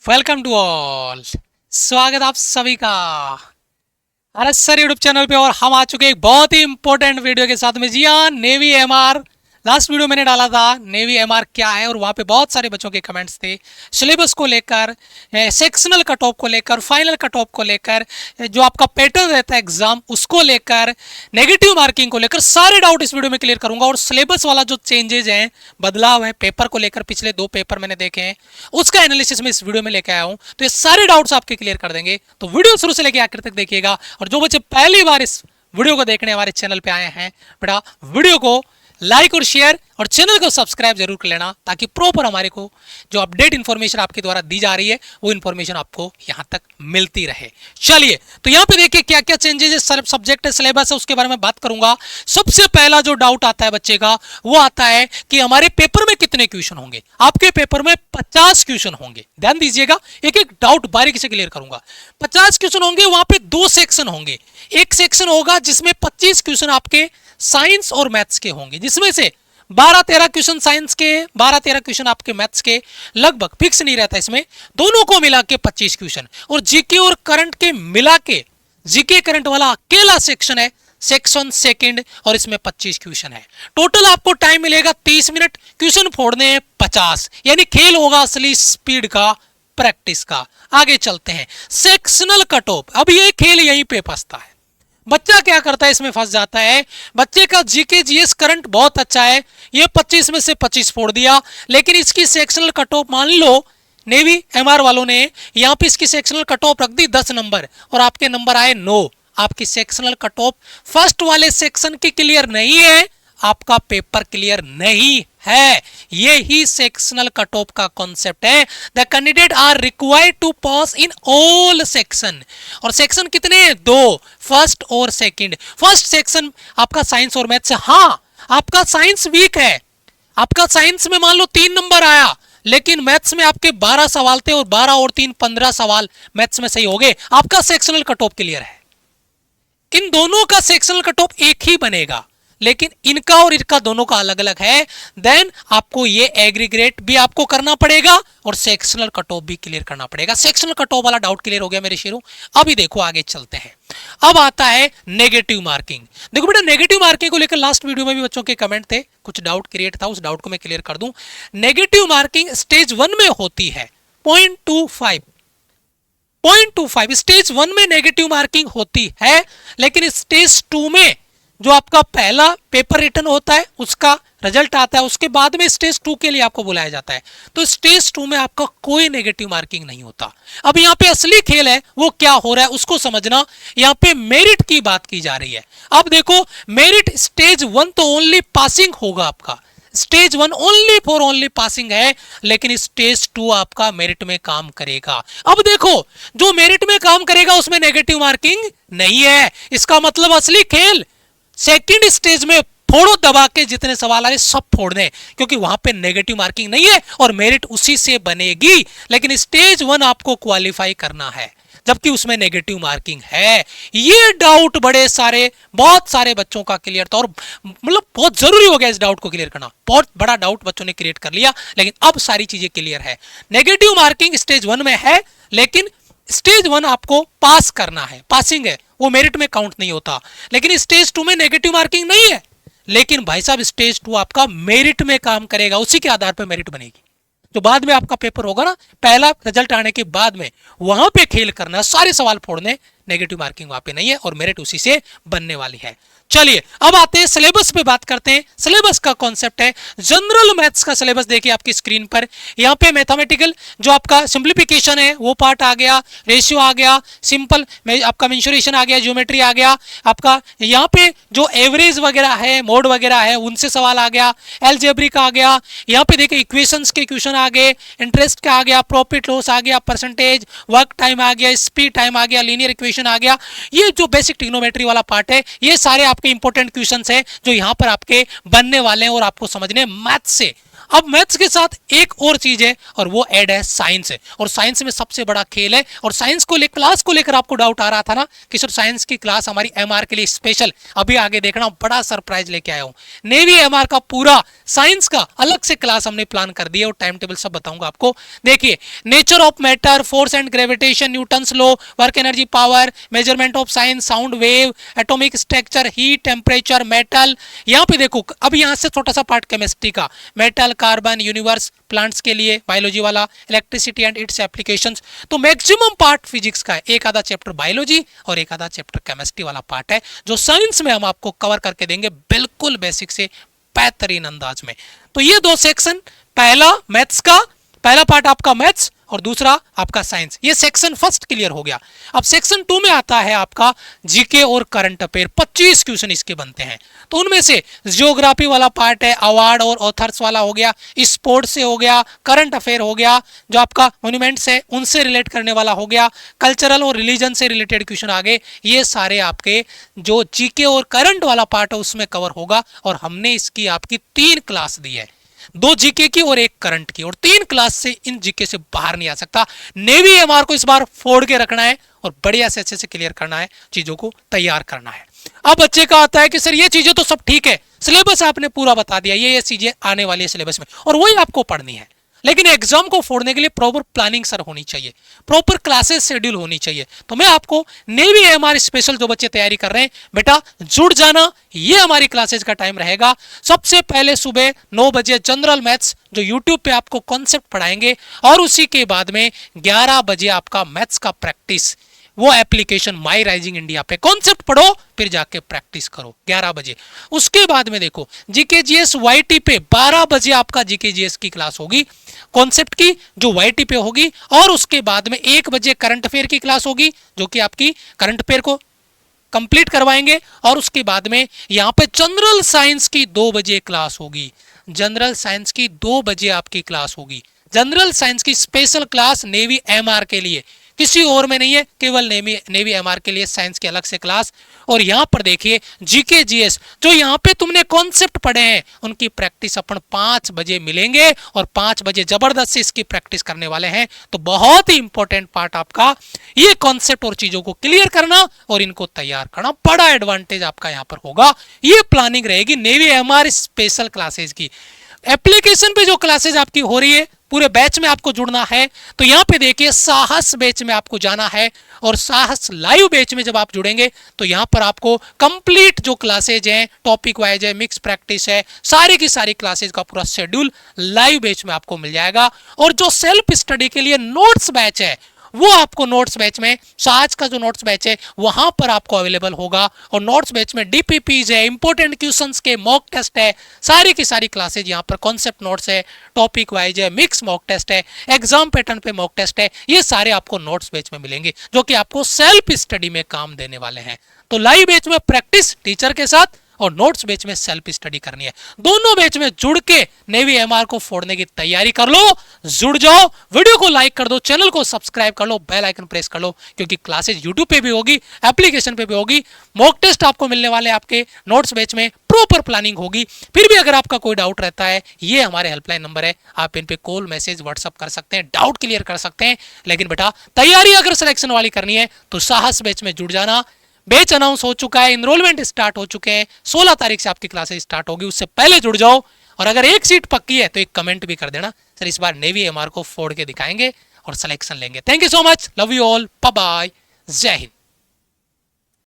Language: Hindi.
Welcome to all. स्वागत आप सभी का अरे सर यूट्यूब चैनल पे। और हम आ चुके हैं एक बहुत ही इंपॉर्टेंट वीडियो के साथ में। जी हाँ, नेवी एमआर। लास्ट वीडियो मैंने डाला था नेवी एमआर क्या है, और वहाँ पे बहुत सारे बच्चों के कमेंट्स थे सिलेबस को लेकर, सेक्शनल कट ऑफ को लेकर, फाइनल कट ऑफ को लेकर, जो आपका पैटर्न रहता है एग्जाम उसको लेकर, नेगेटिव मार्किंग को लेकर। सारे डाउट इस वीडियो में क्लियर करूंगा। और सिलेबस वाला जो चेंजेज हैं, बदलाव है पेपर को लेकर, पिछले 2 पेपर मैंने देखे हैं, उसका एनालिसिस मैं इस वीडियो में लेकर आया हूं। तो ये सारे डाउट्स आपके क्लियर कर देंगे। तो वीडियो शुरू से लेकर आखिर तक देखिएगा। और जो बच्चे पहली बार इस वीडियो को देखने हमारे चैनल पे आए हैं, बेटा वीडियो को लाइक और शेयर और चैनल को सब्सक्राइब जरूर कर लेना, ताकि प्रॉपर हमारे को जो अपडेट इन्फॉर्मेशन आपके द्वारा दी जा रही है वो इन्फॉर्मेशन आपको यहां तक मिलती रहे। चलिए, तो यहां पे देखिए क्या क्या चेंजेस है, सब्जेक्ट है, सिलेबस है, उसके बारे में बात करूंगा। सबसे पहला जो डाउट आता है बच्चे का, वो आता है कि हमारे पेपर में कितने क्वेश्चन होंगे। आपके पेपर में 50 क्वेश्चन होंगे। ध्यान दीजिएगा, एक एक डाउट बारीकी से क्लियर करूंगा। 50 क्वेश्चन होंगे, वहां पे 2 सेक्शन होंगे। एक सेक्शन होगा जिसमें 25 क्वेश्चन आपके साइंस और मैथ्स के होंगे, जिसमें से 12-13 क्वेश्चन साइंस के, 12-13 क्वेश्चन आपके मैथ्स के, लगभग फिक्स नहीं रहता इसमें, दोनों को मिला के 25 क्वेश्चन। और जीके और करंट के मिला के जीके करंट वाला अकेला सेक्शन है, सेक्शन सेकंड, और इसमें 25 क्वेश्चन है। टोटल आपको टाइम मिलेगा 30 मिनट, क्वेश्चन फोड़ने हैं 50, यानी खेल होगा असली स्पीड का, प्रैक्टिस का। आगे चलते हैं, सेक्शनल कट ऑफ। अब ये खेल यहीं पे फंसता है। बच्चा क्या करता है, इसमें फंस जाता है। बच्चे का जीके जीएस करंट बहुत अच्छा है, ये 25 में से 25 फोड़ दिया, लेकिन इसकी सेक्शनल कट ऑफ मान लो नेवी एमआर वालों ने यहां पे इसकी सेक्शनल कट ऑफ रख दी 10 नंबर, और आपके नंबर आए 9। आपकी सेक्शनल कट ऑफ फर्स्ट वाले सेक्शन की क्लियर नहीं है, आपका पेपर क्लियर नहीं है। ये ही सेक्शनल कट ऑफ का कॉन्सेप्ट है। The candidate are required to pass in all section. और सेक्शन कितने हैं? 2, फर्स्ट और सेकंड। फर्स्ट सेक्शन आपका साइंस और मैथ्स है। हाँ, आपका साइंस वीक है, आपका साइंस में मान लो 3 नंबर आया, लेकिन मैथ्स में आपके 12 सवाल थे, और 12 और 3 15 सवाल मैथ्स में सही हो गए, आपका सेक्शनल कट ऑफ क्लियर है। इन दोनों का सेक्शनल कट ऑफ एक ही बनेगा, लेकिन इनका और इनका दोनों का अलग अलग है। देन आपको ये एग्रीगेट भी आपको करना पड़ेगा, और सेक्शनल कट ऑफ भी क्लियर करना पड़ेगा। सेक्शनल कट ऑफ वाला डाउट क्लियर हो गया मेरे शेरों। अभी देखो आगे चलते हैं। अब आता है नेगेटिव मार्किंग। देखो बेटा, नेगेटिव मार्किंग को लेकर लास्ट वीडियो में भी बच्चों के कमेंट थे, कुछ डाउट क्रिएट था, उस डाउट को मैं क्लियर कर दूं। नेगेटिव मार्किंग स्टेज 1 में होती है 0.25 स्टेज 1 में नेगेटिव मार्किंग होती है, लेकिन स्टेज 2 में जो आपका पहला पेपर रिटर्न होता है उसका रिजल्ट आता है, उसके बाद में स्टेज 2 के लिए आपको बुलाया जाता है। तो स्टेज 2 में आपका कोई नेगेटिव मार्किंग नहीं होता। अब यहाँ पे असली खेल है, वो क्या हो रहा है उसको समझना। यहाँ पे मेरिट की बात की जा रही है। अब देखो, मेरिट स्टेज 1 तो ओनली पासिंग होगा आपका, स्टेज 1 ओनली पासिंग है, लेकिन स्टेज 2 आपका मेरिट में काम करेगा। अब देखो, जो मेरिट में काम करेगा उसमें नेगेटिव मार्किंग नहीं है। इसका मतलब असली खेल सेकंड स्टेज में फोड़ो दबा के, जितने सवाल आ रहे सब फोड़ने, क्योंकि वहां पे नेगेटिव मार्किंग नहीं है और मेरिट उसी से बनेगी। लेकिन स्टेज 1 आपको क्वालिफाई करना है, जबकि उसमें नेगेटिव मार्किंग है। ये डाउट बड़े सारे, बहुत सारे बच्चों का क्लियर था, और मतलब बहुत जरूरी हो गया इस डाउट को क्लियर करना। बहुत बड़ा डाउट बच्चों ने क्रिएट कर लिया, लेकिन अब सारी चीजें क्लियर है। नेगेटिव मार्किंग स्टेज 1 में है, लेकिन स्टेज 1 आपको पास करना है, पासिंग है, वो मेरिट में काउंट नहीं होता। लेकिन स्टेज 2 में नेगेटिव मार्किंग नहीं है, लेकिन भाई साहब स्टेज 2 आपका मेरिट में काम करेगा, उसी के आधार पर मेरिट बनेगी। जो बाद में आपका पेपर होगा ना, पहला रिजल्ट आने के बाद में, वहां पे खेल करना, सारे सवाल फोड़ने, नेगेटिव मार्किंग वहां पे नहीं है, और मेरिट उसी से बनने वाली है। चलिए, अब आते हैं सिलेबस पे बात करते हैं। सिलेबस का कॉन्सेप्ट है जनरल मैथ्स का सिलेबस। देखिए आपकी स्क्रीन पर, यहाँ पे मैथमेटिकल जो आपका सिंप्लीफिकेशन है वो पार्ट आ गया, रेशियो आ गया, सिंपल में आपका मेंसुरेशन आ गया, ज्योमेट्री आ गया, आपका यहाँ पे जो एवरेज वगैरह है, मोड वगैरह है, उनसे सवाल आ गया, अलजेब्रिक आ गया, यहाँ पे देखिए इक्वेशंस के क्वेश्चन आ गए, इंटरेस्ट का आ गया, प्रॉफिट लॉस आ गया, परसेंटेज, वर्क टाइम आ गया, स्पीड टाइम आ गया, लीनियर इक्वेशन आ गया। ये जो बेसिक ट्रिग्नोमेट्री वाला पार्ट है, ये सारे आपके इंपॉर्टेंट क्वेश्चंस हैं जो यहां पर आपके बनने वाले हैं, और आपको समझने मैथ से। अब मैथ्स के साथ एक और चीज है और वो ऐड है साइंस है, और साइंस में सबसे बड़ा खेल है। और साइंस को क्लास को लेकर आपको डाउट आ रहा था ना कि सर साइंस की क्लास हमारी एमआर के लिए स्पेशल, अभी आगे देखना बड़ा सरप्राइज लेके आया हूं। नेवी एमआर का पूरा साइंस का अलग से क्लास हमने प्लान कर दिया और टाइम टेबल सब बताऊंगा आपको। देखिए, nature of matter, force and gravitation, Newton's law, work energy power, measurement of science, sound wave, atomic structure, heat, temperature, metal. यहां पे देखो अब यहां से छोटा सा पार्ट केमिस्ट्री का, मेटल, कार्बन, यूनिवर्स, प्लांट्स के लिए बायोलॉजी वाला, इलेक्ट्रिसिटी एंड इट्स एप्लीकेशंस। तो मैक्सिमम पार्ट फिजिक्स का है, एक आधा चैप्टर बायोलॉजी और एक आधा चैप्टर केमिस्ट्री वाला पार्ट है, जो साइंस में हम आपको कवर करके देंगे बिल्कुल बेसिक से बेहतरीन अंदाज में। तो ये दो सेक्शन, पहला मैथ्स का, पहला पार्ट आपका मैथ्स और दूसरा आपका साइंस, ये सेक्शन फर्स्ट क्लियर हो गया। अब सेक्शन 2 में आता है आपका जीके और करंट अफेयर, 25 क्वेश्चन इसके बनते हैं। तो उनमें से जियोग्राफी वाला पार्ट है, अवार्ड और ऑथर्स वाला हो गया, स्पोर्ट्स से हो गया, करंट अफेयर हो गया, जो आपका मॉन्यूमेंट्स है उनसे रिलेट करने वाला हो गया, कल्चरल और रिलीजन से रिलेटेड क्वेश्चन आ गए। ये सारे आपके जो जीके और करंट वाला पार्ट है उसमें कवर होगा। और हमने इसकी आपकी 3 क्लास दी है, 2 जीके की और 1 करंट की, और 3 क्लास से इन जीके से बाहर नहीं आ सकता। नेवी एमआर को इस बार फोड़ के रखना है और बढ़िया से अच्छे से क्लियर करना है, चीजों को तैयार करना है। अब बच्चे का आता है कि सर ये चीजें तो सब ठीक है, सिलेबस आपने पूरा बता दिया, ये चीजें आने वाली है सिलेबस में और वही आपको पढ़नी है, लेकिन एग्जाम को फोड़ने के लिए प्रॉपर प्लानिंग सर होनी चाहिए, प्रॉपर क्लासेस शेड्यूल होनी चाहिए। तो मैं आपको नेवी एमआर स्पेशल जो बच्चे तैयारी कर रहे हैं, बेटा जुड़ जाना, ये हमारी क्लासेस का टाइम रहेगा। सबसे पहले सुबह 9 बजे जनरल मैथ्स जो यूट्यूब पे आपको कॉन्सेप्ट पढ़ाएंगे, और उसी के बाद में 11 बजे आपका मैथ्स का प्रैक्टिस, वो एप्लीकेशन माई राइजिंग इंडिया पे कॉन्सेप्ट पढ़ो, फिर जाके प्रैक्टिस करो 11 बजे। उसके बाद में देखो जीके जीएस वाईटी पे 12 बजे आपका जीके जीएस की क्लास होगी, कॉन्सेप्ट की जो वाईटी पे होगी, और उसके बाद में 1 बजे करंट अफेयर की क्लास होगी, जो कि आपकी करंट अफेयर को कंप्लीट करवाएंगे। और उसके बाद में यहाँ पे जनरल साइंस की 2 बजे क्लास होगी, जनरल साइंस की 2 बजे आपकी क्लास होगी, जनरल साइंस की स्पेशल क्लास नेवी एमआर के लिए, किसी और में नहीं है, केवल नेवी एमआर के लिए साइंस की अलग से क्लास। और यहाँ पर देखिए जीके जीएस जो यहाँ पे तुमने कॉन्सेप्ट पढ़े हैं उनकी प्रैक्टिस अपन 5 बजे मिलेंगे, और 5 बजे जबरदस्त से इसकी प्रैक्टिस करने वाले हैं। तो बहुत ही इंपॉर्टेंट पार्ट आपका ये कॉन्सेप्ट और चीजों को क्लियर करना और इनको तैयार करना, बड़ा एडवांटेज आपका यहाँ पर होगा। ये प्लानिंग रहेगी नेवी एमआर स्पेशल क्लासेज की। एप्लीकेशन पे जो क्लासेज आपकी हो रही है, पूरे बैच में आपको जुड़ना है, तो यहाँ पे देखिए साहस बैच में आपको जाना है, और साहस लाइव बैच में जब आप जुड़ेंगे तो यहाँ पर आपको कंप्लीट जो क्लासेज हैं, टॉपिक वाइज है, मिक्स प्रैक्टिस है, सारी की सारी क्लासेज का पूरा शेड्यूल लाइव बैच में आपको मिल जाएगा। और जो सेल्फ स्टडी के लिए नोट्स बैच है वो आपको नोट्स बैच में, आज का जो नोट्स बैच है वहां पर आपको अवेलेबल होगा। और नोट्स बैच में डीपीपीज है, इंपॉर्टेंट क्वेश्चंस के मॉक टेस्ट है, सारी की सारी क्लासेज यहाँ पर, कॉन्सेप्ट नोट्स है, टॉपिक वाइज है, मिक्स मॉक टेस्ट है, एग्जाम पैटर्न पे मॉक टेस्ट है, ये सारे आपको नोट्स बैच में मिलेंगे, जो कि आपको सेल्फ स्टडी में काम देने वाले हैं। तो लाइव बैच में प्रैक्टिस टीचर के साथ और नोट्स बैच में सेल्फ स्टडी करनी है। दोनों बैच में जुड़ के नेवी एमआर को फोड़ने की तैयारी कर लो, जुड़ जाओ, वीडियो को लाइक कर दो, चैनल को सब्सक्राइब कर लो, बेल आइकन प्रेस कर लो, क्योंकि क्लासेज यूट्यूब पे भी होगी, एप्लीकेशन पे भी होगी, मॉक टेस्ट आपको मिलने वाले आपके नोट्स बैच में, प्रॉपर प्लानिंग होगी। फिर भी अगर आपका कोई डाउट रहता है, ये हमारे हेल्पलाइन नंबर है, आप इन पे कॉल मैसेज व्हाट्सअप कर सकते हैं, डाउट क्लियर कर सकते हैं। लेकिन बेटा तैयारी अगर सिलेक्शन वाली करनी है तो साहस बैच में जुड़ जाना। बैच अनाउंस हो चुका है, इनरोलमेंट स्टार्ट हो चुके हैं, 16 तारीख से आपकी क्लासेस स्टार्ट होगी, उससे पहले जुड़ जाओ। और अगर एक सीट पक्की है तो एक कमेंट भी कर देना, सर इस बार नेवी एमआर को फोड़ के दिखाएंगे और सिलेक्शन लेंगे। Thank you so much, love you all, bye bye, जय हिंद।